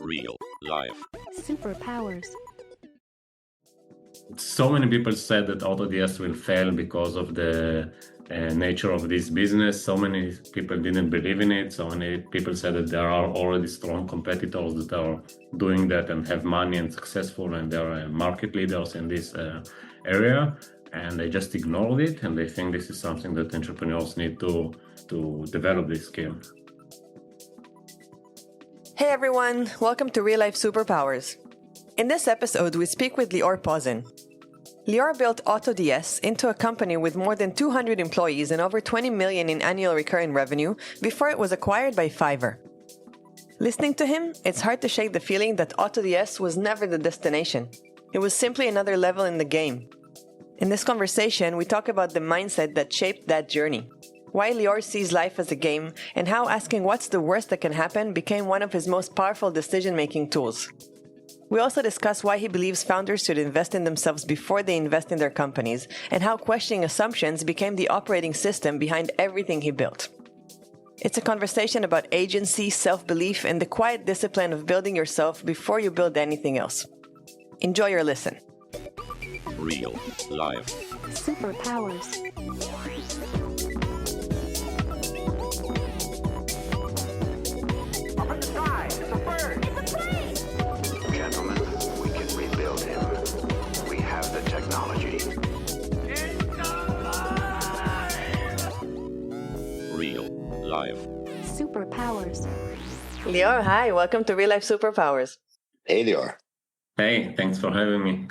Real life. Superpowers. So many people said that AutoDS will fail because of the nature of this business. So many people didn't believe in it. So many people said that there are already strong competitors that are doing that and have money and successful, and they're market leaders in this area. And they just ignored it, and they think this is something that entrepreneurs need to develop this skill. Hey everyone, welcome to Real Life Superpowers. In this episode, we speak with Lior Pozin. Lior built AutoDS into a company with more than 200 employees and over 20 million in annual recurring revenue before it was acquired by Fiverr. Listening to him, it's hard to shake the feeling that AutoDS was never the destination. It was simply another level in the game. In this conversation, we talk about the mindset that shaped that journey, why Lior sees life as a game, and how asking what's the worst that can happen became one of his most powerful decision-making tools. We also discuss why he believes founders should invest in themselves before they invest in their companies, and how questioning assumptions became the operating system behind everything he built. It's a conversation about agency, self-belief, and the quiet discipline of building yourself before you build anything else. Enjoy your listen. Real life. Superpowers. Up in the sky, it's a bird. It's a plane. Gentlemen, we can rebuild him. We have the technology. It's alive. Real life. Superpowers. Lior, hi, welcome to Real Life Superpowers. Hey, Lior. Hey, thanks for having me.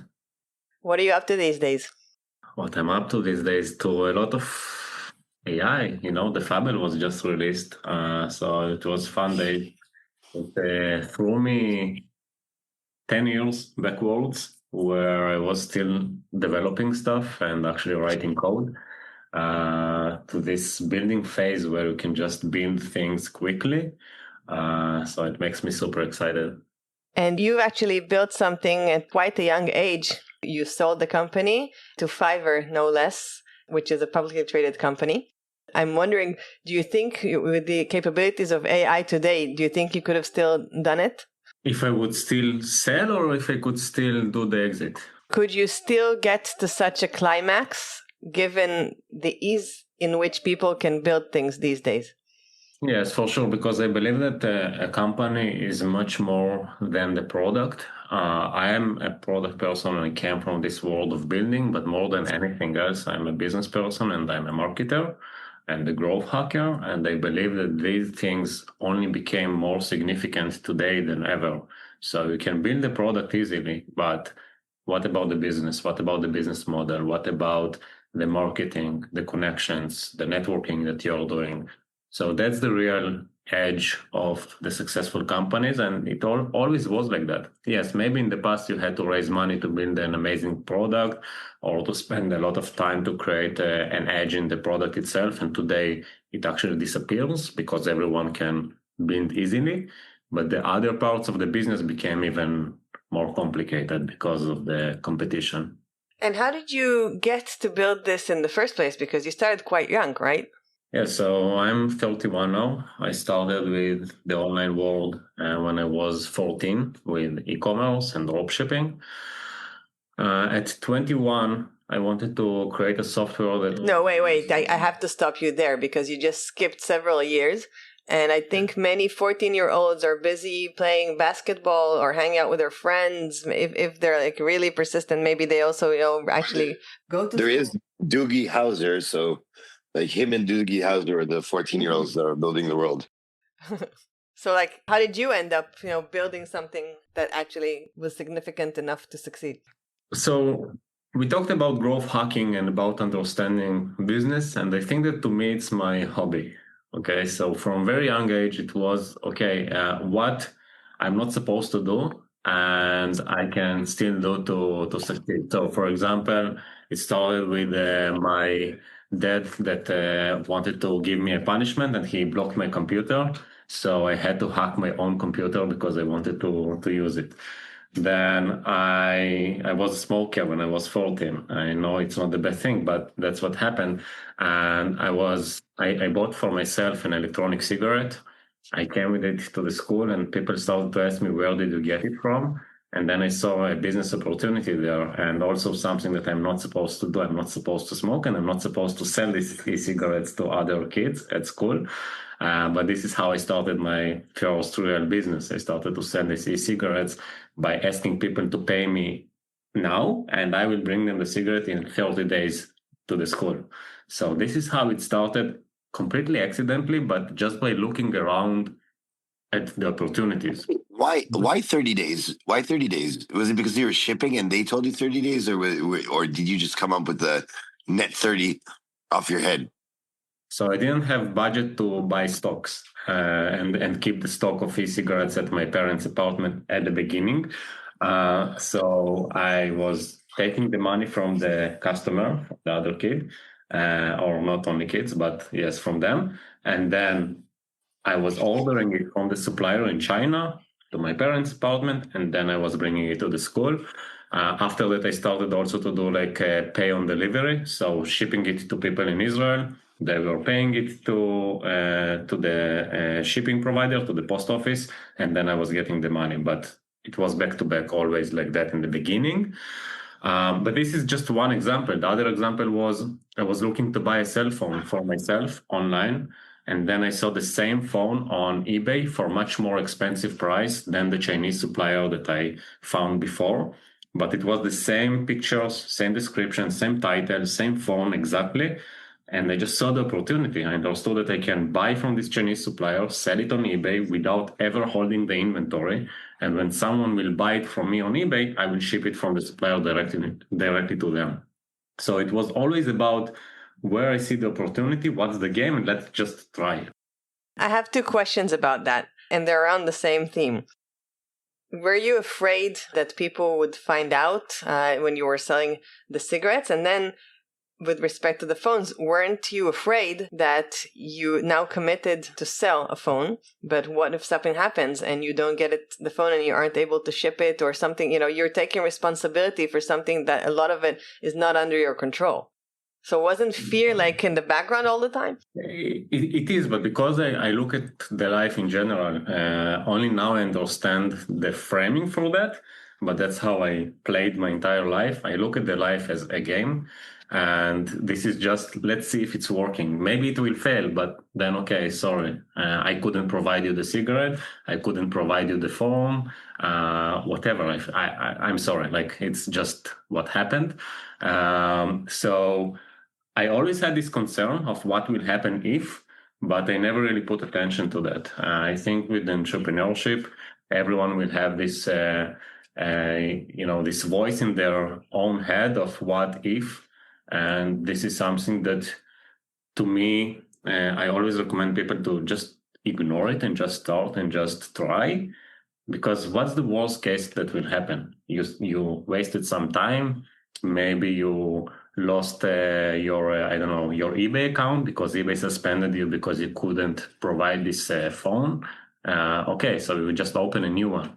What are you up to these days? What I'm up to these days, to a lot of AI. The Fable was just released, so it was fun. It threw me 10 years backwards, where I was still developing stuff and actually writing code, to this building phase where you can just build things quickly. So it makes me super excited. And you've actually built something at quite a young age. You sold the company to Fiverr, no less, which is a publicly traded company. I'm wondering, do you think with the capabilities of AI today, do you think you could have still done it? If I would still sell, or if I could still do the exit? Could you still get to such a climax given the ease in which people can build things these days? Yes, for sure, because I believe that a company is much more than the product. I am a product person and I came from this world of building, but more than anything else, I'm a business person and I'm a marketer and a growth hacker. And I believe that these things only became more significant today than ever. So you can build a product easily, but what about the business? What about the business model? What about the marketing, the connections, the networking that you're doing? So that's the real edge of the successful companies, and it always was like that. Yes, maybe in the past you had to raise money to build an amazing product or to spend a lot of time to create an edge in the product itself, and today it actually disappears because everyone can build easily. But the other parts of the business became even more complicated because of the competition. And how did you get to build this in the first place? Because you started quite young, right? Yeah, so I'm 31 now. I started with the online world when I was 14 with e-commerce and dropshipping. At 21, I wanted to create a software that... No, wait. I have to stop you there because you just skipped several years. And I think many 14-year-olds are busy playing basketball or hanging out with their friends. If they're like really persistent, maybe they also, actually go to There school. is Doogie Howser, so like him and Doogie Howser are the 14-year-olds that are building the world. So how did you end up, building something that actually was significant enough to succeed? So we talked about growth hacking and about understanding business. And I think that to me, it's my hobby. Okay, so from very young age, it was, what I'm not supposed to do and I can still do to succeed. So for example, it started with my dad that wanted to give me a punishment and he blocked my computer. So I had to hack my own computer because I wanted to use it. Then I was a smoker when I was 14. I know it's not the best thing, but that's what happened. And I bought for myself an electronic cigarette I came with it to the school, and people started to ask me, where did you get it from? And then I saw a business opportunity there, and also something that I'm not supposed to do. I'm not supposed to smoke, and I'm not supposed to sell these e-cigarettes to other kids at school. But this is how I started my first real business. I started to sell these e-cigarettes by asking people to pay me now, and I will bring them the cigarette in 30 days to the school. So this is how it started, completely accidentally, but just by looking around at the opportunities. Why 30 days? Why 30 days? Was it because you were shipping and they told you 30 days, or did you just come up with the net 30 off your head? So I didn't have budget to buy stocks and keep the stock of e-cigarettes at my parents' apartment at the beginning. So I was taking the money from the customer, the other kid, or not only kids, but yes, from them. And then I was ordering it from the supplier in China to my parents' apartment, and then I was bringing it to the school. After that, I started also to do like pay on delivery, so shipping it to people in Israel. They were paying it to the shipping provider, to the post office, and then I was getting the money. But it was back to back, always like that in the beginning. But this is just one example. The other example was I was looking to buy a cell phone for myself online. And then I saw the same phone on eBay for much more expensive price than the Chinese supplier that I found before. But it was the same pictures, same description, same title, same phone exactly. And I just saw the opportunity. I understood that I can buy from this Chinese supplier, sell it on eBay without ever holding the inventory. And when someone will buy it from me on eBay, I will ship it from the supplier directly to them. So it was always about where I see the opportunity, what's the game, and let's just try. I have two questions about that, and they're around the same theme. Were you afraid that people would find out when you were selling the cigarettes? And then with respect to the phones, weren't you afraid that you now committed to sell a phone, but what if something happens and you don't get the phone and you aren't able to ship it or something? You're taking responsibility for something that a lot of it is not under your control. So wasn't fear like in the background all the time? It is, but because I look at the life in general, only now I understand the framing for that, but that's how I played my entire life. I look at the life as a game, and this is just, let's see if it's working. Maybe it will fail, but then, okay, sorry, I couldn't provide you the cigarette, I couldn't provide you the phone, whatever. I'm sorry, like it's just what happened. So I always had this concern of what will happen if, but I never really put attention to that. I think with entrepreneurship, everyone will have this, this voice in their own head of what if, and this is something that, to me, I always recommend people to just ignore it and just start and just try, because what's the worst case that will happen? You wasted some time, maybe you lost your eBay account because eBay suspended you because you couldn't provide this phone. Okay, so you just open a new one.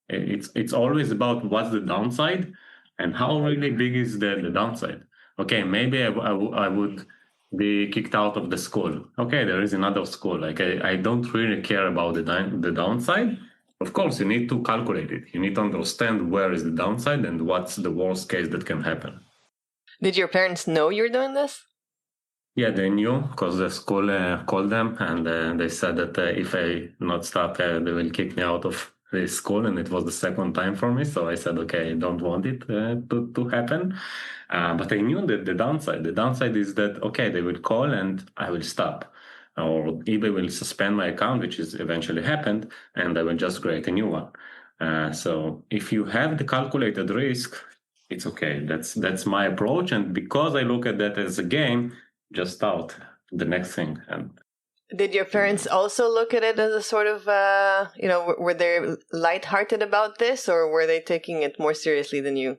It's always about what's the downside and how really big is the downside. Okay, maybe I would be kicked out of the school. Okay, there is another school. Like I don't really care about the downside. Of course, you need to calculate it. You need to understand where is the downside and what's the worst case that can happen. Did your parents know you're doing this? Yeah, they knew because the school called them and they said that if I not stop, they will kick me out of the school. And it was the second time for me. So I said, okay, I don't want it to happen. But I knew that the downside is that, okay, they will call and I will stop. Or eBay will suspend my account, which is eventually happened, and I will just create a new one. So if you have the calculated risk, it's okay. That's my approach. And because I look at that as a game, just start the next thing. And did your parents also look at it as a sort of, were they lighthearted about this, or were they taking it more seriously than you?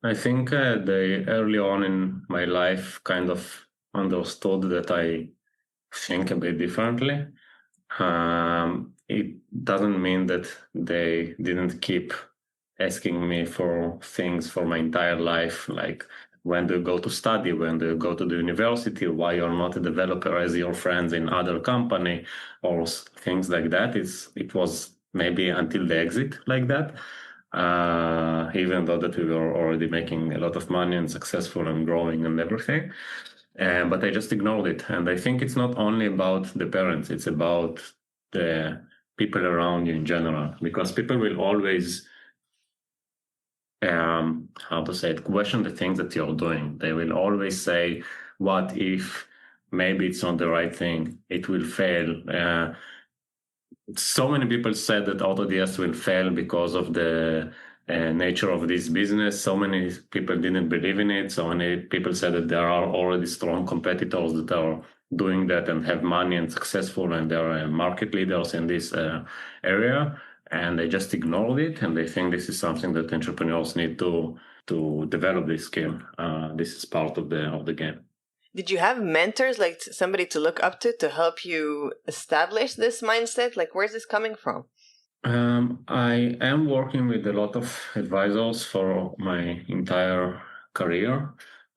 I think they early on in my life kind of understood that I think a bit differently. It doesn't mean that they didn't keep asking me for things for my entire life, like when do you go to study, when do you go to the university, why you're not a developer as your friends in other company, or things like that. It was maybe until the exit like that, even though that we were already making a lot of money and successful and growing and everything. But I just ignored it. And I think it's not only about the parents, it's about the people around you in general, because people will always question the things that you're doing. They will always say, what if maybe it's not the right thing, it will fail. So many people said that AutoDS will fail because of the nature of this business. So many people didn't believe in it. So many people said that there are already strong competitors that are doing that and have money and successful, and they're market leaders in this area. And they just ignored it. And they think this is something that entrepreneurs need to develop this skill. This is part of the game. Did you have mentors, like somebody to look up to help you establish this mindset? Like, where's this coming from? I am working with a lot of advisors for my entire career.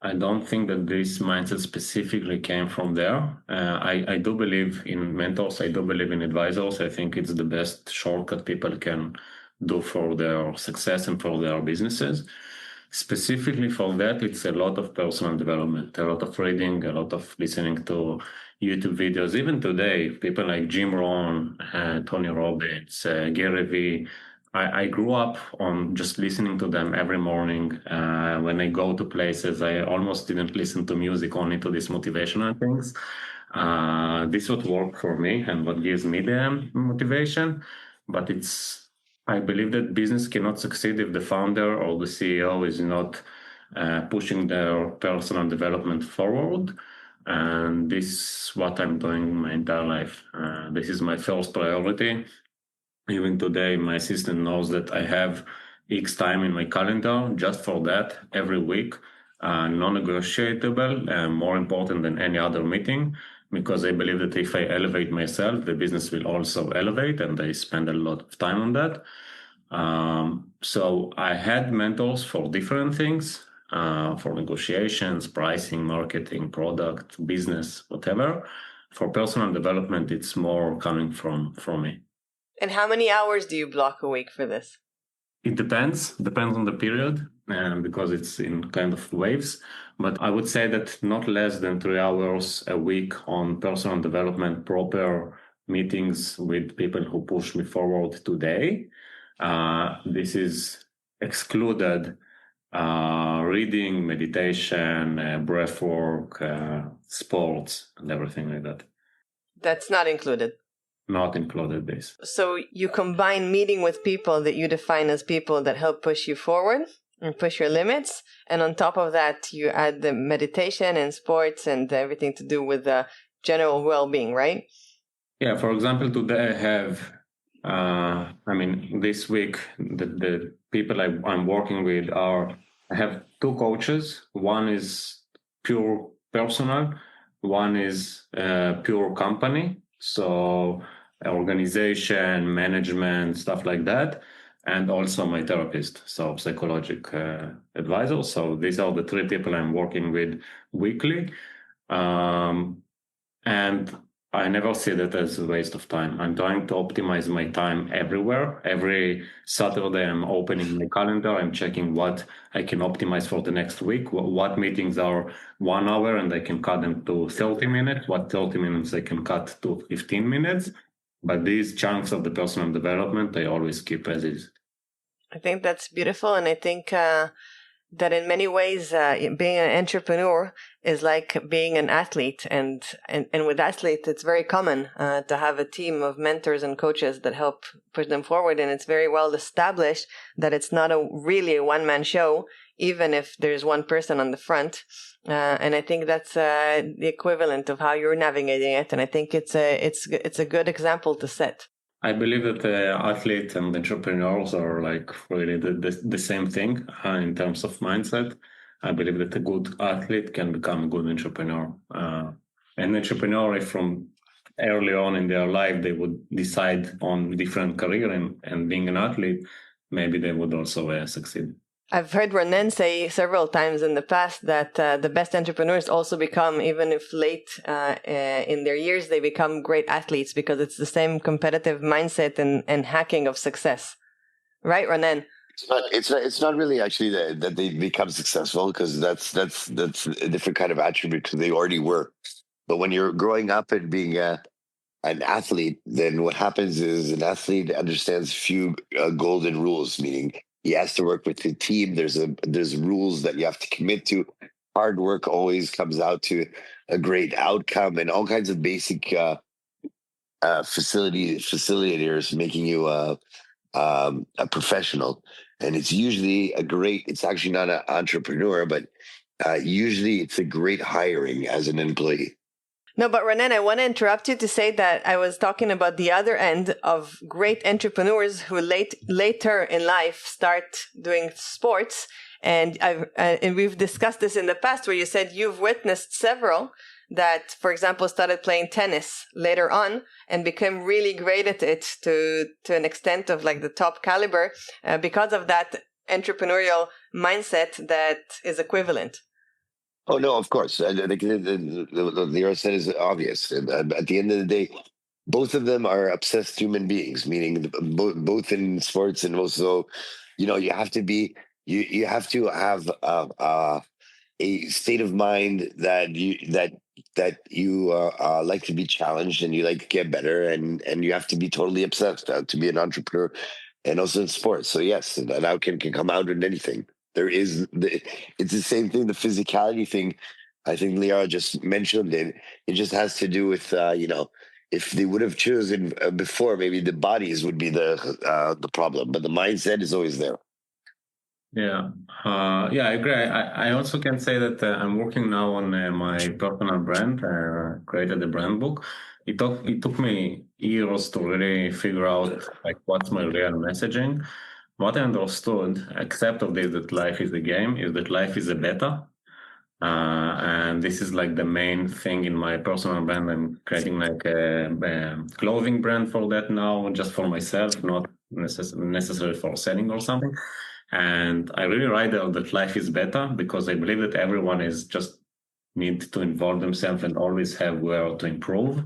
I don't think that this mindset specifically came from there. I do believe in mentors. I do believe in advisors. I think it's the best shortcut people can do for their success and for their businesses. Specifically for that, it's a lot of personal development, a lot of reading, a lot of listening to YouTube videos. Even today, people like Jim Rohn, Tony Robbins, Gary Vee. I grew up on just listening to them every morning. When I go to places, I almost didn't listen to music, only to these motivational things. This would work for me and what gives me the motivation. But I believe that business cannot succeed if the founder or the CEO is not pushing their personal development forward. And this is what I'm doing my entire life. This is my first priority. Even today, my assistant knows that I have X time in my calendar just for that every week, non-negotiable, more important than any other meeting, because I believe that if I elevate myself, the business will also elevate, and I spend a lot of time on that. So I had mentors for different things, for negotiations, pricing, marketing, product, business, whatever. For personal development, it's more coming from me. And how many hours do you block a week for this? It depends on the period, because it's in kind of waves. But I would say that not less than 3 hours a week on personal development, proper meetings with people who push me forward today. This is excluded reading, meditation, breath work, sports, and everything like that. That's not included. Not included this. So you combine meeting with people that you define as people that help push you forward and push your limits. And on top of that, you add the meditation and sports and everything to do with the general well-being, right? Yeah, for example, today I have, this week, the people I'm working with I have 2 coaches. One is pure personal, one is pure company. So organization, management, stuff like that. And also my therapist, so psychologic advisor. So these are the 3 people I'm working with weekly. And I never see that as a waste of time. I'm trying to optimize my time everywhere. Every Saturday, I'm opening my calendar. I'm checking what I can optimize for the next week. What meetings are 1 hour and I can cut them to 30 minutes. What 30 minutes I can cut to 15 minutes. But these chunks of the personal development, I always keep as is. I think that's beautiful. And I think that in many ways, being an entrepreneur is like being an athlete. And with athletes, it's very common to have a team of mentors and coaches that help push them forward. And it's very well established that it's not really a one-man show, even if there's one person on the front. And I think that's the equivalent of how you're navigating it. And I think it's a good example to set. I believe that athletes and entrepreneurs are like really the same thing in terms of mindset. I believe that a good athlete can become a good entrepreneur. An entrepreneur, if from early on in their life they would decide on different career and being an athlete, maybe they would also succeed. I've heard Ronen say several times in the past that the best entrepreneurs also become, even if late in their years, they become great athletes because it's the same competitive mindset and hacking of success. Right, Ronen? It's not really actually that they become successful, because that's a different kind of attribute, because they already were. But when you're growing up and being an athlete, then what happens is an athlete understands few golden rules, meaning he has to work with the team. There's rules that you have to commit to. Hard work always comes out to a great outcome, and all kinds of basic facilitators making you a professional. And it's usually it's actually not an entrepreneur, but usually it's a great hiring as an employee. No, but Renan, I want to interrupt you to say that I was talking about the other end of great entrepreneurs who later in life start doing sports. And we've discussed this in the past, where you said you've witnessed several that, for example, started playing tennis later on and became really great at it to an extent of like the top caliber because of that entrepreneurial mindset that is equivalent. Oh, no, of course. I think the Lior said is obvious. And at the end of the day, both of them are obsessed human beings, meaning both in sports, and also, you have to be, you have to have a state of mind that you like to be challenged, and you like to get better, and you have to be totally obsessed to be an entrepreneur, and also in sports. So yes, an outcome can come out in anything. It's the same thing, the physicality thing. I think Lior just mentioned it. It just has to do with if they would have chosen before, maybe the bodies would be the problem, but the mindset is always there. Yeah, I agree. I also can say that I'm working now on my personal brand. Created a brand book. It took me years to really figure out like what's my real messaging. What I understood, except of this, that life is a game, is that life is a beta. And this is like the main thing in my personal brand. I'm creating like a clothing brand for that now, just for myself, not necessarily for selling or something. And I really write there that life is better, because I believe that everyone is just need to involve themselves and always have where to improve.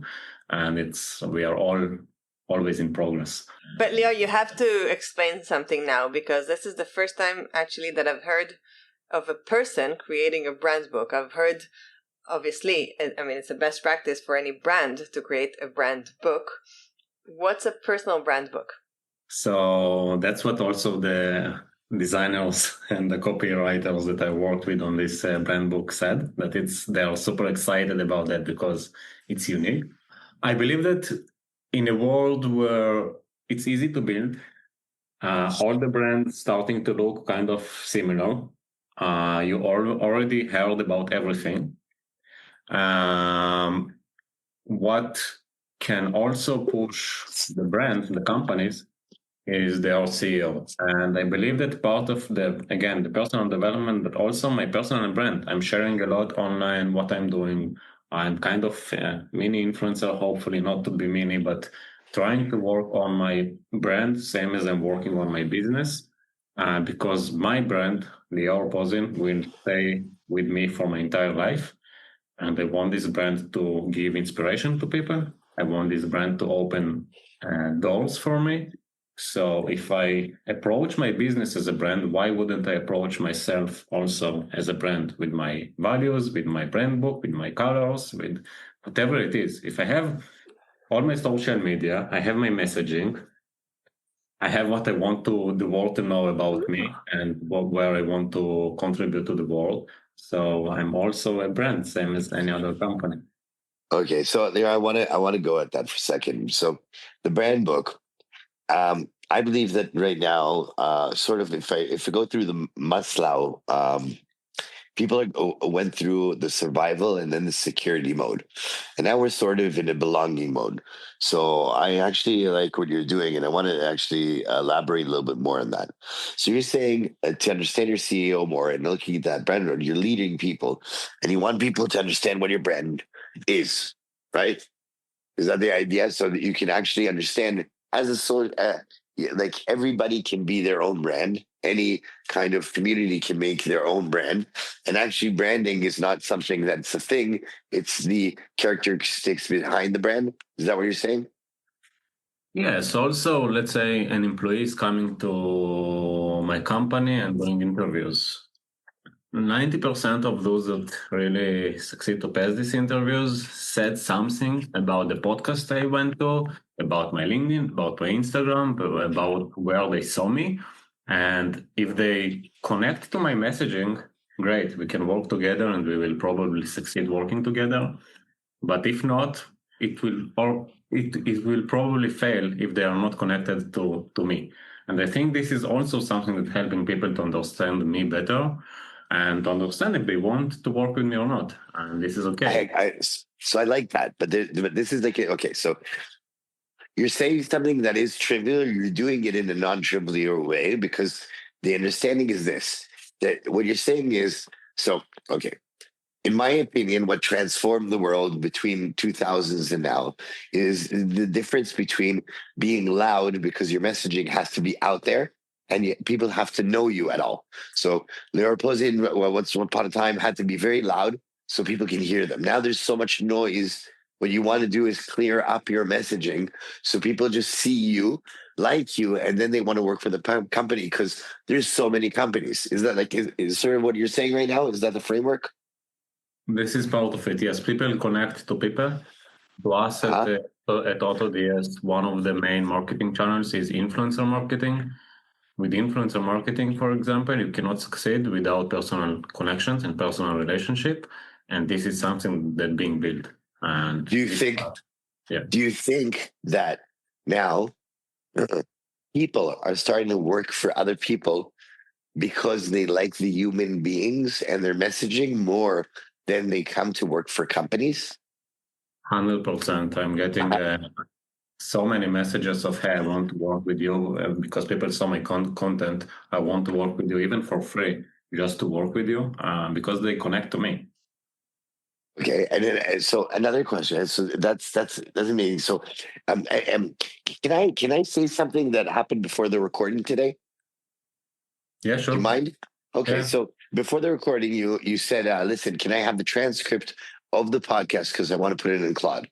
And we are all always in progress. But Lior, you have to explain something now, because this is the first time actually that I've heard of a person creating a brand book. I've heard, obviously, I mean, it's a best practice for any brand to create a brand book. What's a personal brand book? So that's what also the designers and the copywriters that I worked with on this brand book said, that they are super excited about that because it's unique. I believe that in a world where it's easy to build, all the brands starting to look kind of similar, you already heard about everything. What can also push the brands, the companies, is their CEO. And I believe that part of the personal development, but also my personal brand, I'm sharing a lot online what I'm doing. I'm kind of a mini influencer, hopefully not to be mini, but trying to work on my brand, same as I'm working on my business, because my brand, Lior Pozin, will stay with me for my entire life. And I want this brand to give inspiration to people. I want this brand to open doors for me. So if I approach my business as a brand, why wouldn't I approach myself also as a brand, with my values, with my brand book, with my colors, with whatever it is? If I have all my social media, I have my messaging, I have what I want the world to know about me and where I want to contribute to the world. So I'm also a brand, same as any other company. Okay, so there I want to go at that for a second. So the brand book. I believe that right now, sort of, if I go through the Maslow, people went through the survival and then the security mode, and now we're sort of in a belonging mode. So I actually like what you're doing, and I want to actually elaborate a little bit more on that. So you're saying to understand your CEO more and looking at that brand road, you're leading people, and you want people to understand what your brand is, right? Is that the idea? So that you can actually understand as a sort like everybody can be their own brand. Any kind of community can make their own brand. And actually, branding is not something that's a thing. It's the characteristics behind the brand. Is that what you're saying? Yes, also, let's say an employee is coming to my company and doing interviews. 90% of those that really succeed to pass these interviews said something about the podcast I went to, about my LinkedIn, about my Instagram, about where they saw me. And if they connect to my messaging, great, we can work together and we will probably succeed working together. But if not, it will probably fail if they are not connected to me. And I think this is also something that's helping people to understand me better and to understand if they want to work with me or not. And this is okay. So I like that, but this is like, okay, so you're saying something that is trivial, you're doing it in a non-trivial way, because the understanding is this, that what you're saying is, so, okay, in my opinion, what transformed the world between 2000s and now is the difference between being loud because your messaging has to be out there and yet people have to know you at all. So Lior Pozin, once upon a time, had to be very loud so people can hear them. Now there's so much noise. What you want to do is clear up your messaging so people just see you, like you, and then they want to work for the company because there's so many companies. Is that like, is sort of what you're saying right now? Is that the framework? This is part of it. Yes, people connect to people. To us at AutoDS, one of the main marketing channels is influencer marketing. With influencer marketing, for example, you cannot succeed without personal connections and personal relationship. And this is something that's being built. And do you think that now people are starting to work for other people because they like the human beings and their messaging more than they come to work for companies? 100%. I'm getting so many messages of, hey, I want to work with you because people saw my content. I want to work with you even for free, just to work with you because they connect to me. Okay, and then, so another question. So that's amazing. So, can I say something that happened before the recording today? Yeah, sure. Do you mind? Okay, Yeah. so before the recording, you said, listen, can I have the transcript of the podcast because I want to put it in Claude?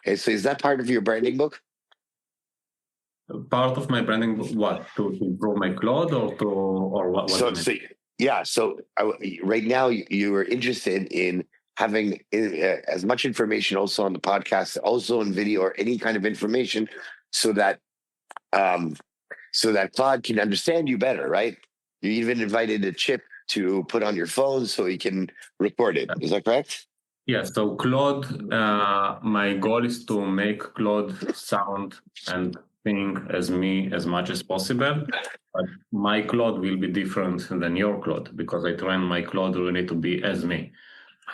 Okay, so is that part of your branding book? Part of my branding book, what? To improve my Claude or what? So right now you are interested in having as much information also on the podcast, also in video or any kind of information so that Claude can understand you better, right? You even invited a chip to put on your phone so he can record it. Is that correct? Yeah, so Claude, my goal is to make Claude sound and think as me as much as possible. But my Claude will be different than your Claude because I train my Claude really to be as me,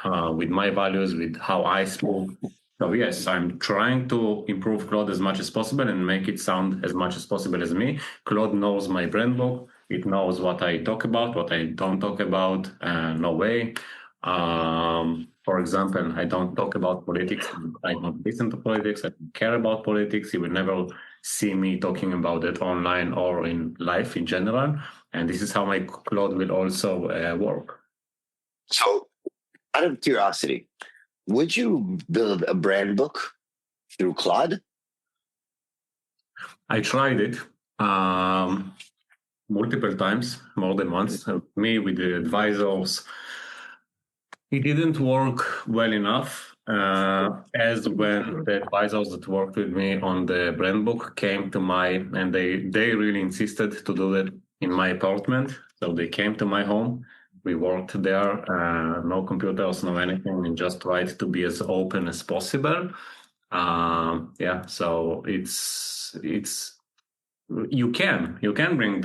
with my values, with how I spoke. So yes, I'm trying to improve Claude as much as possible and make it sound as much as possible as me. Claude knows my brand book. It knows what I talk about, what I don't talk about. No way. For example, I don't talk about politics. I don't listen to politics. I don't care about politics. You will never see me talking about it online or in life in general. And this is how my Claude will also work. So, out of curiosity, would you build a brand book through Claude? I tried it multiple times, more than once. Me with the advisors. It didn't work well enough as when the advisors that worked with me on the brand book came to and they really insisted to do that in my apartment. So they came to my home. We worked there, no computers, no anything, and just tried to be as open as possible. So it's you can bring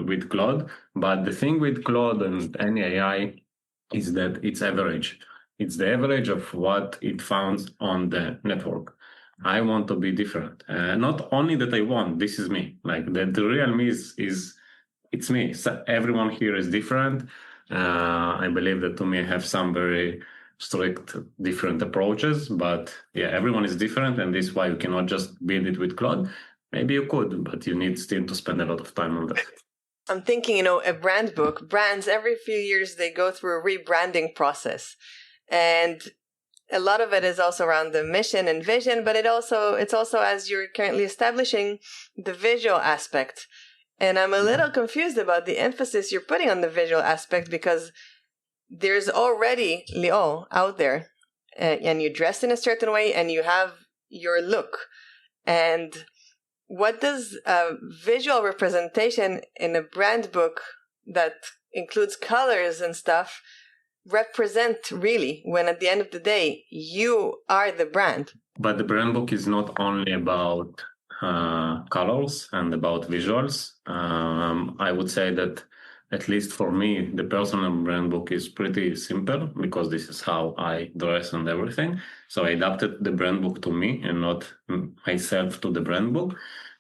with Claude, but the thing with Claude and any AI is that it's average. It's the average of what it found on the network. I want to be different. Not only that I want, this is me. Like the real me is it's me. So everyone here is different. I believe that to me I have some very strict different approaches, but yeah, everyone is different. And this is why you cannot just build it with Claude. Maybe you could, but you need still to spend a lot of time on that. I'm thinking, a brand book, brands every few years, they go through a rebranding process. And a lot of it is also around the mission and vision, but it's also as you're currently establishing the visual aspect. And I'm a little confused about the emphasis you're putting on the visual aspect, because there's already Lior out there, and you dress in a certain way and you have your look. And what does a visual representation in a brand book that includes colors and stuff represent really, when at the end of the day, you are the brand? But the brand book is not only about colors and about visuals. I would say that, at least for me, the personal brand book is pretty simple, because this is how I dress and everything. So I adapted the brand book to me and not myself to the brand book.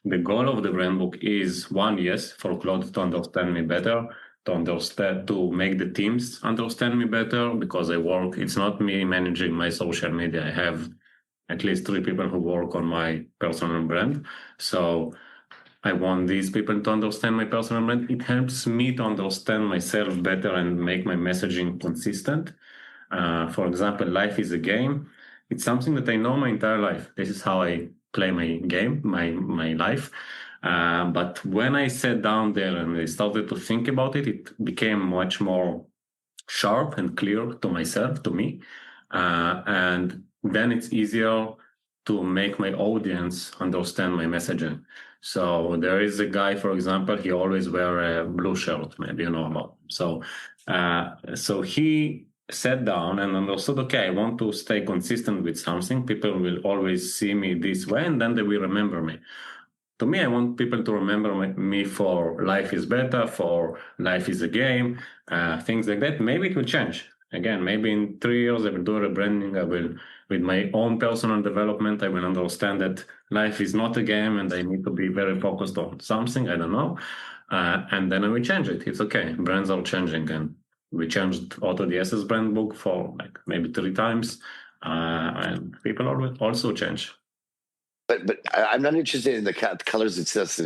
The goal of the brand book is, one, yes, for Claude to understand me better, to make the teams understand me better, because it's not me managing my social media. I have at least 3 people who work on my personal brand. So I want these people to understand my personal brand. It helps me to understand myself better and make my messaging consistent. For example, life is a game. It's something that I know my entire life. This is how I play my game, my life. But when I sat down there and I started to think about it, it became much more sharp and clear to myself, to me. And then it's easier to make my audience understand my messaging. So there is a guy, for example, he always wear a blue shirt, maybe you know about. So he sat down and understood, okay, I want to stay consistent with something. People will always see me this way, and then they will remember me. To me, I want people to remember me for life is better, for life is a game, things like that. Maybe it will change. Again, maybe in 3 years, I will do rebranding. I will, with my own personal development, I will understand that life is not a game and I need to be very focused on something. I don't know. And then I will change it. It's okay. Brands are changing. And we changed AutoDS's brand book for maybe 3 times. And people also change. But I'm not interested in the colors itself.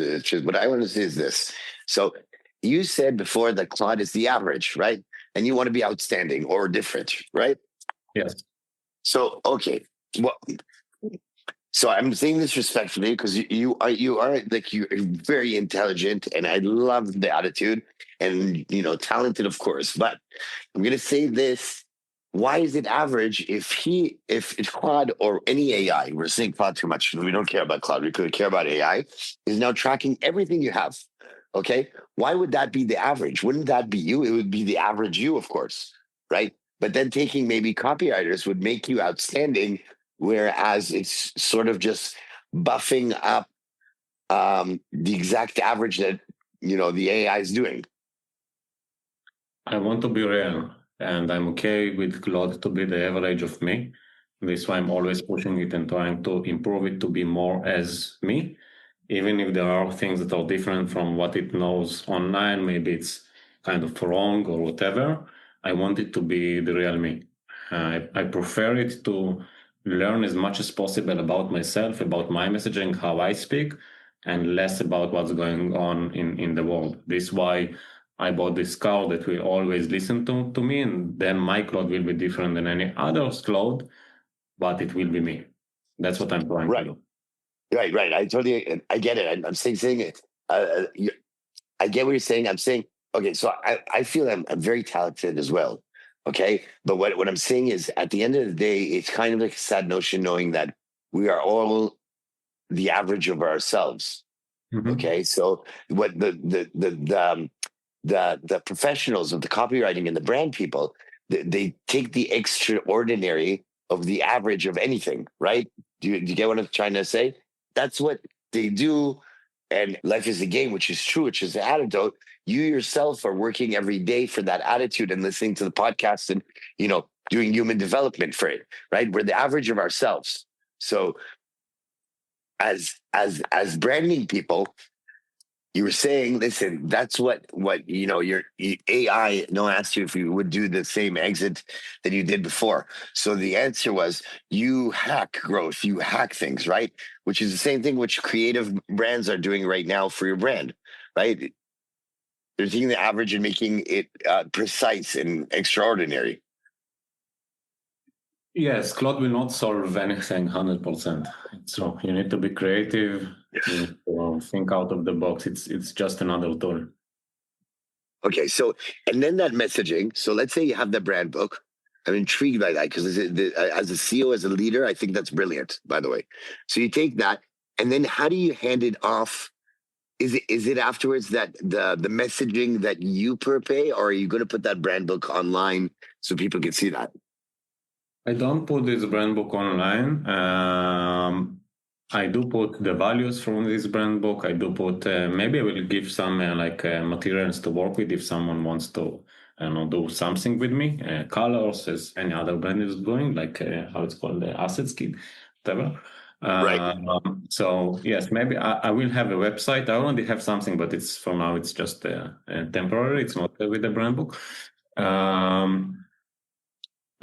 What I want to say is this. So you said before that Claude is the average, right? And you want to be outstanding or different, right? Yes. So, okay. Well, so I'm saying this respectfully, because you are like, you're very intelligent, and I love the attitude, and talented, of course. But I'm going to say this: why is it average if Claude or any AI? We're saying Claude too much. We don't care about Claude. We could care about AI. Is now tracking everything you have. Okay, why would that be the average? Wouldn't that be you? It would be the average you, of course, right? But then taking maybe copywriters would make you outstanding, whereas it's sort of just buffing up the exact average that the AI is doing. I want to be real, and I'm okay with Claude to be the average of me. This is why I'm always pushing it and trying to improve it to be more as me. Even if there are things that are different from what it knows online, maybe it's kind of wrong or whatever, I want it to be the real me. I prefer it to learn as much as possible about myself, about my messaging, how I speak, and less about what's going on in the world. This is why I bought this car that will always listen to me, and then my Claude will be different than any other's Claude, but it will be me. That's what I'm trying to do. Right. I get it. I'm saying it. I get what you're saying. I'm saying, okay, so I feel I'm very talented as well. Okay. But what I'm saying is, at the end of the day, it's kind of like a sad notion knowing that we are all the average of ourselves. Mm-hmm. Okay. So what the professionals of the copywriting and the brand people, they take the extraordinary of the average of anything, right? Do you get what I'm trying to say? That's what they do. And life is a game, which is true, which is the antidote. You yourself are working every day for that attitude and listening to the podcast and, doing human development for it, right? We're the average of ourselves. So as branding people, You were saying, listen, that's what your AI. No one asked you if you would do the same exit that you did before. So the answer was you hack growth, you hack things, right? Which is the same thing which creative brands are doing right now for your brand, right? They're taking the average and making it precise and extraordinary. Yes, Claude will not solve anything 100%. So you need to be creative. You need to think out of the box. It's just another tool. Okay, so and then that messaging. So let's say you have the brand book. I'm intrigued by that because as a CEO, as a leader, I think that's brilliant. By the way, so you take that, and then how do you hand it off? Is it afterwards that the messaging that you prepare, or are you going to put that brand book online so people can see that? I don't put this brand book online. I do put the values from this brand book. I do put, maybe I will give some materials to work with if someone wants to do something with me. Colors, as any other brand is doing, like how it's called, the assets kit, whatever. Right. So yes, maybe I will have a website. I already have something, but it's for now, it's just temporary. It's not with the brand book.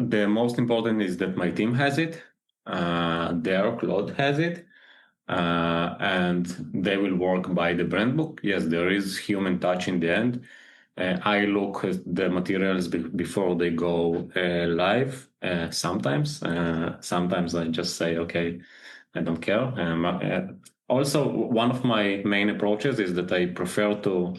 The most important is that my team has it. Their Claude has it. And they will work by the brand book. Yes, there is human touch in the end. I look at the materials before they go live. Sometimes I just say, okay, I don't care. Also, one of my main approaches is that I prefer to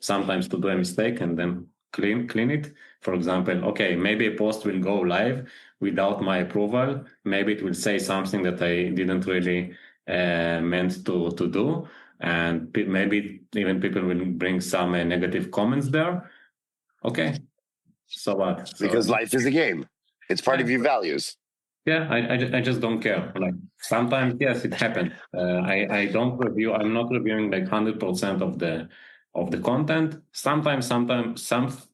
sometimes to do a mistake and then clean it. For example, okay, maybe a post will go live without my approval. Maybe it will say something that I didn't really meant to do, and maybe even people will bring some negative comments there. Okay, so what? Because life is a game. It's part of your values. Yeah, I just don't care. Like sometimes, yes, it happened. I don't review. I'm not reviewing like 100% of the content. Sometimes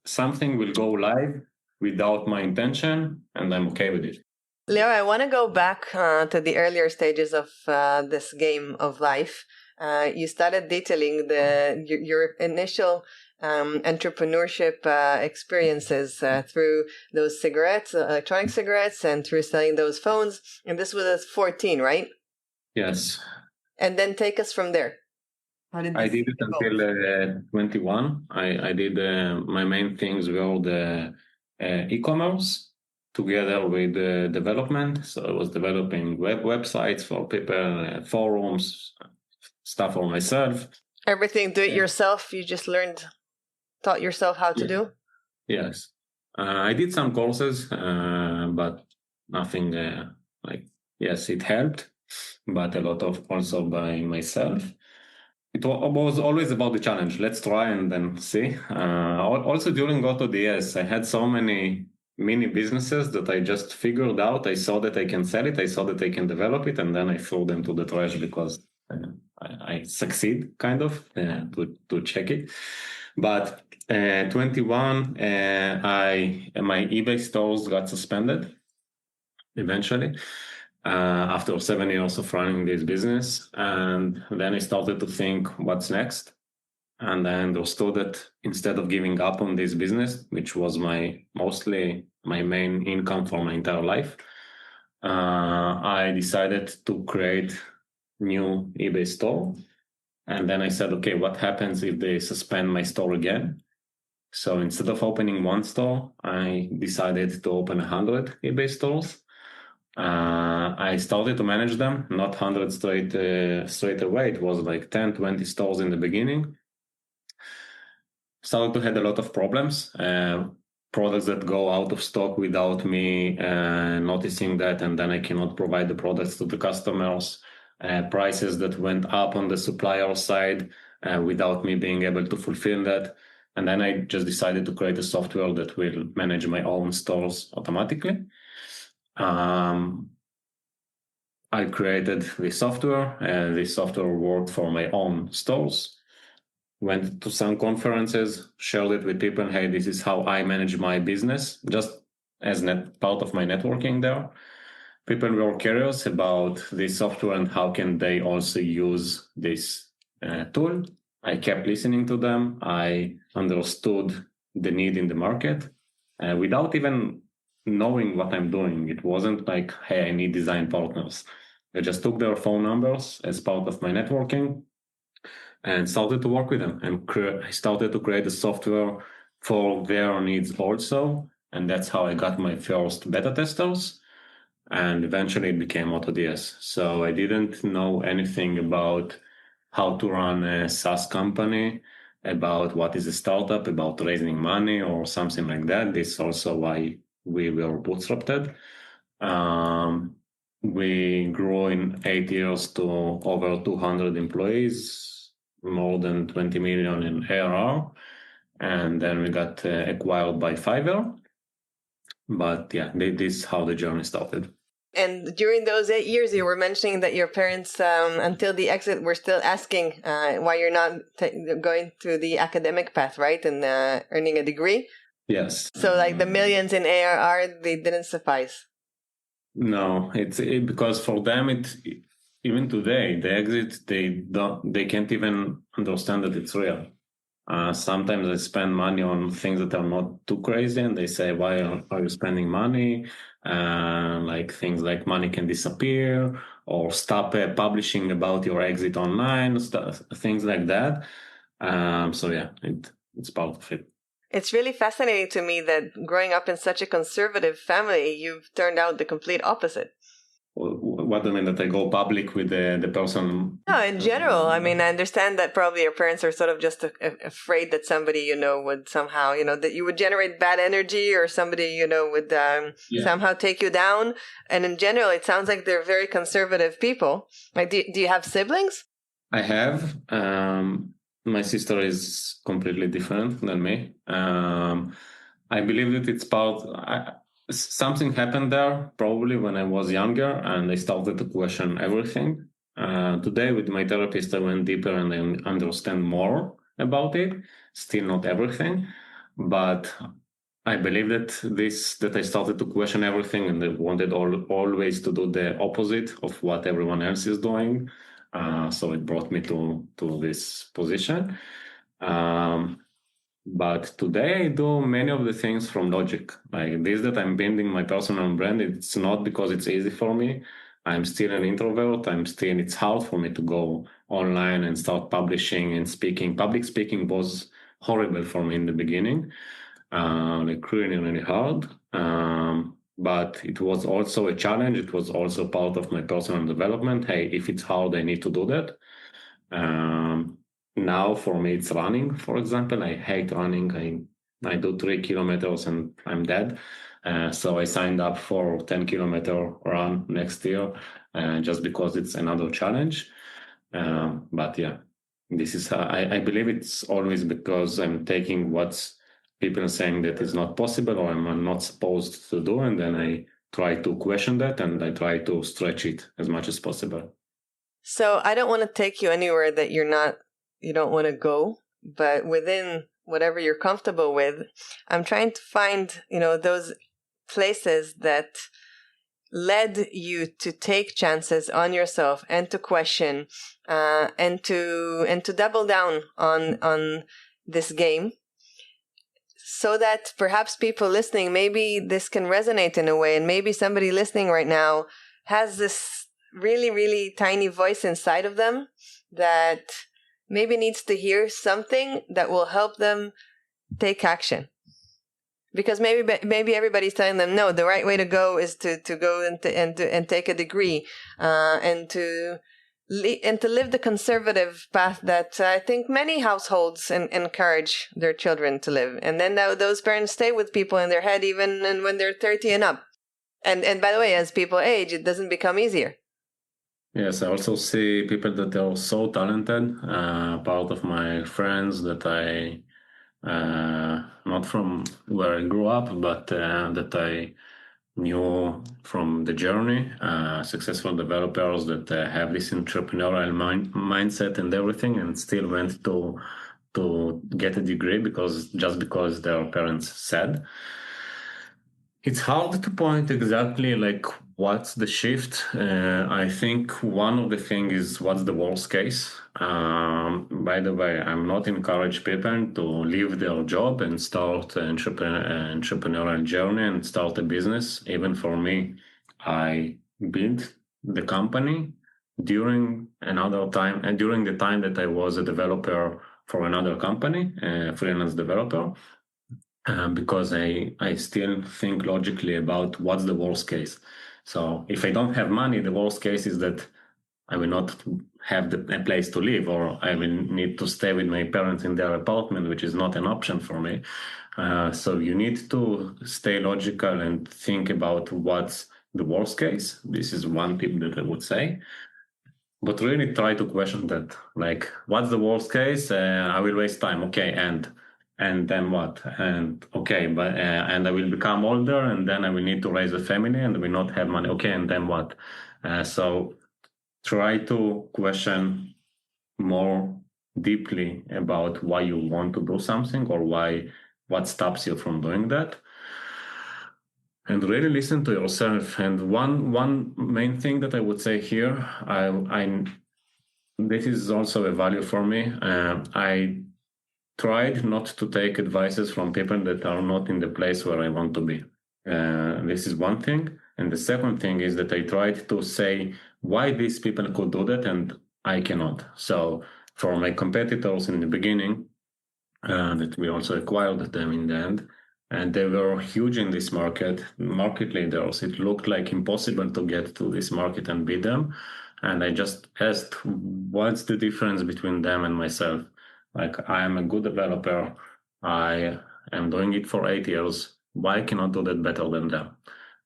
something will go live without my intention, and I'm okay with it. Lior, I want to go back to the earlier stages of this game of life. You started detailing your initial entrepreneurship experiences through those cigarettes, electronic cigarettes, and through selling those phones. And this was at 14, right? Yes. And then take us from there. How did I did it until 21. I did my main things were the e-commerce together with development. So I was developing websites for people, forums, stuff for myself. Everything do it yourself? You just taught yourself how to do? Yes. I did some courses, but nothing yes, it helped, but a lot of also by myself. It was always about the challenge. Let's try and then see. Also during AutoDS, I had so many mini businesses that I just figured out. I saw that I can sell it. I saw that I can develop it. And then I threw them to the trash because I succeed kind of to check it. But 21, my eBay stores got suspended eventually. After 7 years of running this business. And then I started to think, what's next? And I understood that instead of giving up on this business, which was mostly my main income for my entire life, I decided to create new eBay store. And then I said, okay, what happens if they suspend my store again? So instead of opening one store, I decided to open 100 eBay stores. I started to manage them, not 100 straight away. It was like 10, 20 stores in the beginning. Started to have a lot of problems, products that go out of stock without me noticing that, and then I cannot provide the products to the customers. Prices that went up on the supplier side without me being able to fulfill that. And then I just decided to create a software that will manage my own stores automatically. I created the software, and the software worked for my own stores. Went to some conferences, shared it with people. Hey, this is how I manage my business, just as part of my networking there. People were curious about this software and how can they also use this tool. I kept listening to them. I understood the need in the market without even knowing what I'm doing. It wasn't like, hey, I need design partners. I just took their phone numbers as part of my networking and started to work with them. And I started to create a software for their needs also. And that's how I got my first beta testers. And eventually it became AutoDS. So I didn't know anything about how to run a SaaS company, about what is a startup, about raising money or something like that. This is also why we were bootstrapped. We grew in 8 years to over 200 employees, more than 20 million in ARR. And then we got acquired by Fiverr. But yeah, this is how the journey started. And during those 8 years, you were mentioning that your parents, until the exit, were still asking why you're not going through the academic path, right? And earning a degree. Yes. So like the millions in ARR, they didn't suffice. No, it's because for them, even today, the exit, they can't even understand that it's real. Sometimes I spend money on things that are not too crazy, and they say, "Why are you spending money?" Like things like money can disappear, or stop publishing about your exit online, things like that. So yeah, it's part of it. It's really fascinating to me that growing up in such a conservative family, you've turned out the complete opposite. What do you mean, that I go public with the person? No, in general. I mean, I understand that probably your parents are sort of just afraid that somebody, would somehow, that you would generate bad energy, or somebody, would somehow take you down. And in general, it sounds like they're very conservative people. Like, do you have siblings? I have. My sister is completely different than me. I believe that it's something happened there probably when I was younger, and I started to question everything. Today with my therapist, I went deeper and I understand more about it. Still not everything, but I believe that I started to question everything, and I wanted always to do the opposite of what everyone else is doing. So it brought me to this position. But today I do many of the things from logic. Like this, that I'm building my personal brand, it's not because it's easy for me. I'm still an introvert. It's hard for me to go online and start publishing and speaking. Public speaking was horrible for me in the beginning, like really hard. But it was also a challenge. It was also part of my personal development. Hey, if it's hard, I need to do that. Now for me, it's running, for example. I hate running. I do 3 kilometers and I'm dead. So I signed up for 10-kilometer run next year just because it's another challenge. But yeah, this is I believe it's always because I'm taking what people are saying that is not possible or I'm not supposed to do, and then I try to question that and I try to stretch it as much as possible. So I don't want to take you anywhere that you don't want to go, but within whatever you're comfortable with, I'm trying to find, those places that led you to take chances on yourself and to question, and to double down on this game, so that perhaps people listening, maybe this can resonate in a way, and maybe somebody listening right now has this really, really tiny voice inside of them that maybe needs to hear something that will help them take action. Because maybe everybody's telling them, no, the right way to go is to go and take a degree, and to live the conservative path that I think many households encourage their children to live. And then those parents stay with people in their head even when they're 30 and up. And by the way, as people age, it doesn't become easier. Yes, I also see people that are so talented. Part of my friends that I, not from where I grew up, but that I knew from the journey, successful developers that have this entrepreneurial mindset and everything, and still went to get a degree because their parents said. It's hard to point exactly like What's the shift? I think one of the things is what's the worst case. By the way, I'm not encourage people to leave their job and start an entrepreneurial journey and start a business. Even for me, I built the company during another time and during the time that I was a developer for another company, a freelance developer. Because I still think logically about what's the worst case. So if I don't have money, the worst case is that I will not have a place to live, or I will need to stay with my parents in their apartment, which is not an option for me. So you need to stay logical and think about what's the worst case. This is one tip that I would say. But really try to question that. Like, what's the worst case? I will waste time. Okay, and then what? And okay, but and I will become older, and then I will need to raise a family, and I will not have money. Okay, and then what? So try to question more deeply about why you want to do something or what stops you from doing that. And really listen to yourself. And one main thing that I would say here, this is also a value for me. I tried not to take advices from people that are not in the place where I want to be. This is one thing. And the second thing is that I tried to say why these people could do that and I cannot. So for my competitors in the beginning, that we also acquired them in the end, and they were huge in this market leaders. It looked like impossible to get to this market and beat them. And I just asked, what's the difference between them and myself? Like, I am a good developer. I am doing it for 8 years. Why cannot do that better than them?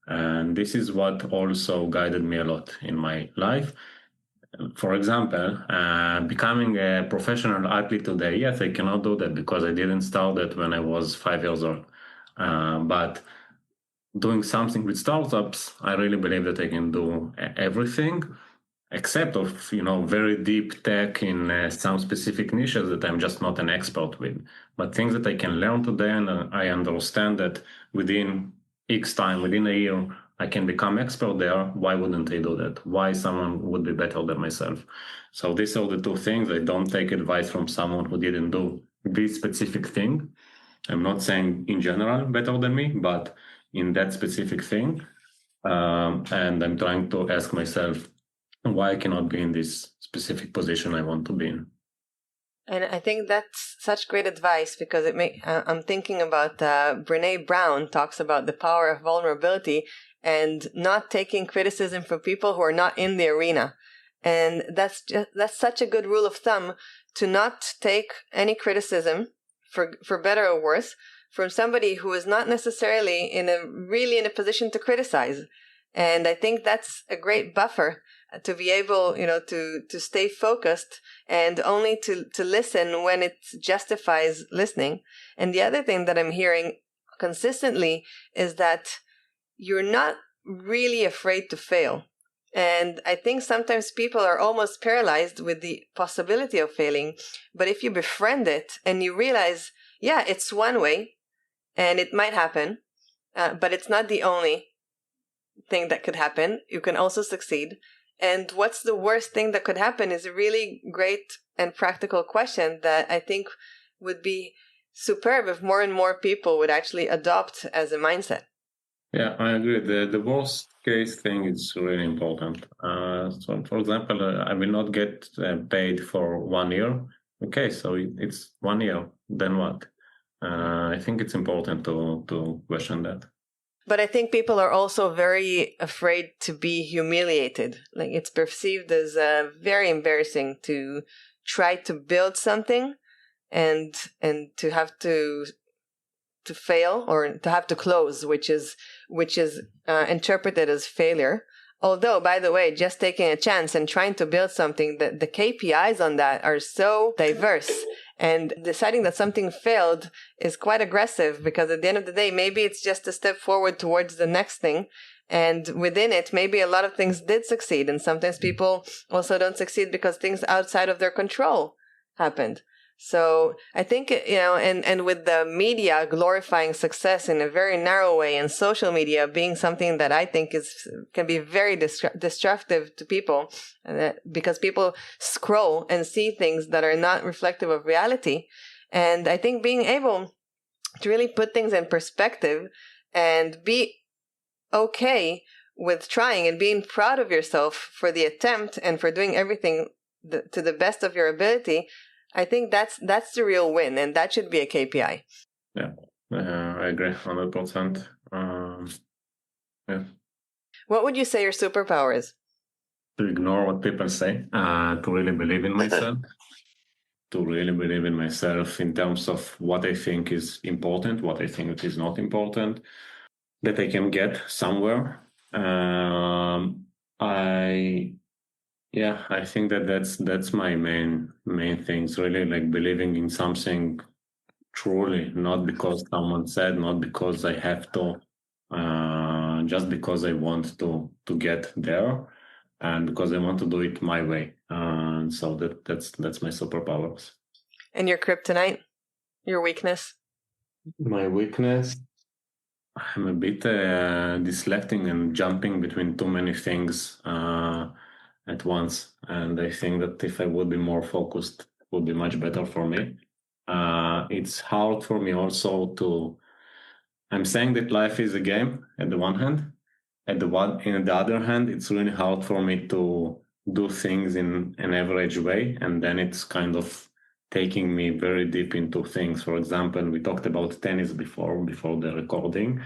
And this is what also guided me a lot in my life. For example, becoming a professional athlete today, yes, I cannot do that because I didn't start that when I was 5 years old. But doing something with startups, I really believe that I can do everything, except of very deep tech in some specific niches that I'm just not an expert with. But things that I can learn today, and I understand that within X time, within a year, I can become expert there. Why wouldn't I do that? Why someone would be better than myself? So these are the two things. I don't take advice from someone who didn't do this specific thing. I'm not saying in general better than me, but in that specific thing. And I'm trying to ask myself why I cannot be in this specific position I want to be in. And I think that's such great advice because I'm thinking about Brene Brown talks about the power of vulnerability and not taking criticism from people who are not in the arena. And that's such a good rule of thumb to not take any criticism, for better or worse, from somebody who is not necessarily in a position to criticize. And I think that's a great buffer to be able, to stay focused and only to listen when it justifies listening. And the other thing that I'm hearing consistently is that you're not really afraid to fail. And I think sometimes people are almost paralyzed with the possibility of failing. But if you befriend it and you realize, yeah, it's one way and it might happen, but it's not the only thing that could happen. You can also succeed. And what's the worst thing that could happen is a really great and practical question that I think would be superb if more and more people would actually adopt as a mindset. Yeah, I agree. The worst case thing is really important. So, for example, I will not get paid for 1 year. Okay, so it's 1 year. Then what? I think it's important to question that. But I think people are also very afraid to be humiliated. Like, it's perceived as very embarrassing to try to build something and to have to fail or to have to close, which is interpreted as failure. Although, by the way, just taking a chance and trying to build something, the KPIs on that are so diverse. And deciding that something failed is quite aggressive because at the end of the day, maybe it's just a step forward towards the next thing. And within it, maybe a lot of things did succeed. And sometimes people also don't succeed because things outside of their control happened. So I think, and with the media glorifying success in a very narrow way, and social media being something that I think can be very destructive to people, because people scroll and see things that are not reflective of reality. And I think being able to really put things in perspective and be okay with trying and being proud of yourself for the attempt and for doing everything to the best of your ability, I think that's the real win, and that should be a KPI. Yeah, I agree 100%. Yeah. What would you say your superpower is? To ignore what people say, to really believe in myself, in terms of what I think is important, what I think is not important, that I can get somewhere. I think that's my main things, really, like believing in something truly, not because someone said, not because I have to, just because I want to get there, and because I want to do it my way. So that's my superpowers. And your kryptonite, your weakness? My weakness, I'm a bit dyslexic and jumping between too many things at once. And I think that if I would be more focused, it would be much better for me. It's hard for me also I'm saying that life is a game at the one hand. In the other hand, it's really hard for me to do things in an average way. And then it's kind of taking me very deep into things. For example, we talked about tennis before the recording.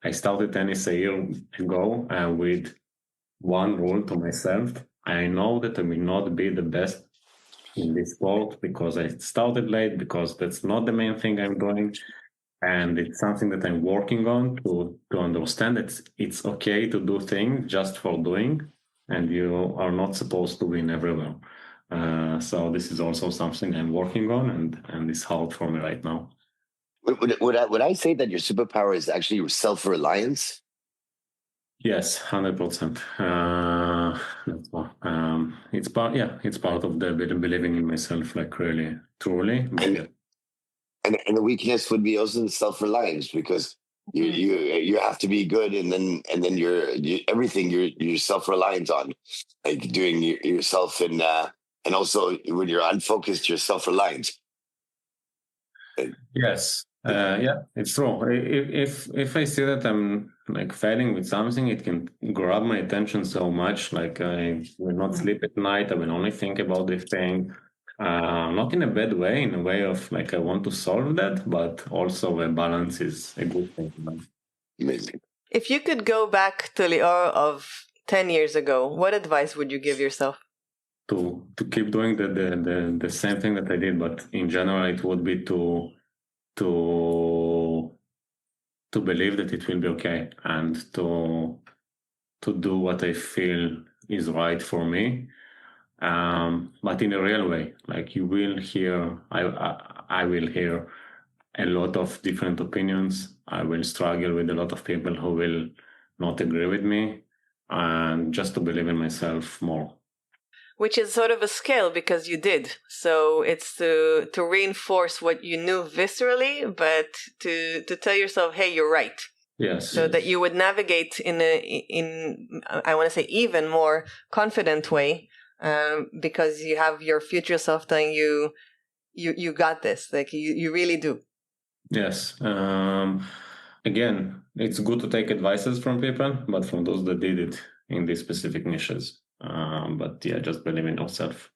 I started tennis a year ago with one rule to myself. I know that I will not be the best in this sport because I started late, because that's not the main thing I'm doing. And it's something that I'm working on to understand that it's okay to do things just for doing, and you are not supposed to win everywhere. So this is also something I'm working on, and it's hard for me right now. Would I say that your superpower is actually self-reliance? Yes, 100%. It's part of the believing in myself, like really, truly. And the weakness would be also the self-reliance, because you have to be good, and then everything you're self-reliant on, like doing yourself, and also when you're unfocused, you're self-reliant. Yes. It's true. If I see that I'm like failing with something, it can grab my attention so much. Like I will not sleep at night. I will only think about this thing. Not in a bad way, in a way of like I want to solve that, but also a balance is a good thing. Amazing. If you could go back to Lior of 10 years ago, what advice would you give yourself? To keep doing the same thing that I did, but in general, it would be to believe that it will be okay, and to do what I feel is right for me. But in a real way, like you will hear, I will hear a lot of different opinions. I will struggle with a lot of people who will not agree with me, and just to believe in myself more. Which is sort of a skill, because you did. So it's to reinforce what you knew viscerally, but to tell yourself, hey, you're right. Yes. So that you would navigate in I want to say, even more confident way. Because you have your future self telling you got this, like you really do. Yes. Again, it's good to take advices from people, but from those that did it in these specific niches. But yeah, just believe in yourself.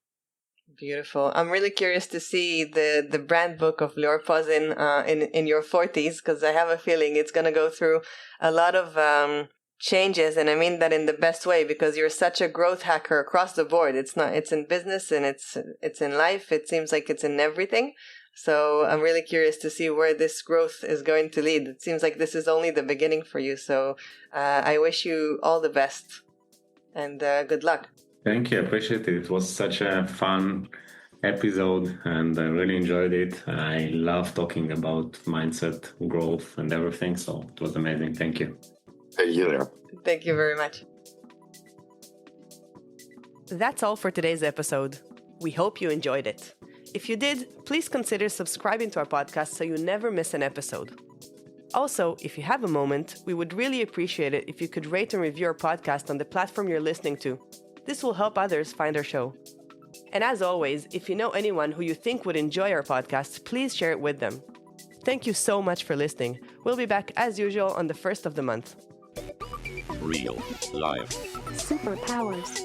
Beautiful. I'm really curious to see the brand book of Lior Pozin in your 40s, because I have a feeling it's going to go through a lot of changes, and I mean that in the best way, because you're such a growth hacker across the board. It's in business, and it's in life. It seems like it's in everything. So I'm really curious to see where this growth is going to lead. It seems like this is only the beginning for you. So I wish you all the best, and good luck. Thank you. I appreciate it. It was such a fun episode, and I really enjoyed it. I love talking about mindset, growth, and everything. So it was amazing. Thank you. Thank you. Thank you very much. That's all for today's episode. We hope you enjoyed it. If you did, please consider subscribing to our podcast so you never miss an episode. Also, if you have a moment, we would really appreciate it if you could rate and review our podcast on the platform you're listening to. This will help others find our show. And as always, if you know anyone who you think would enjoy our podcast, please share it with them. Thank you so much for listening. We'll be back as usual on the 1st of the month. Real life. Superpowers.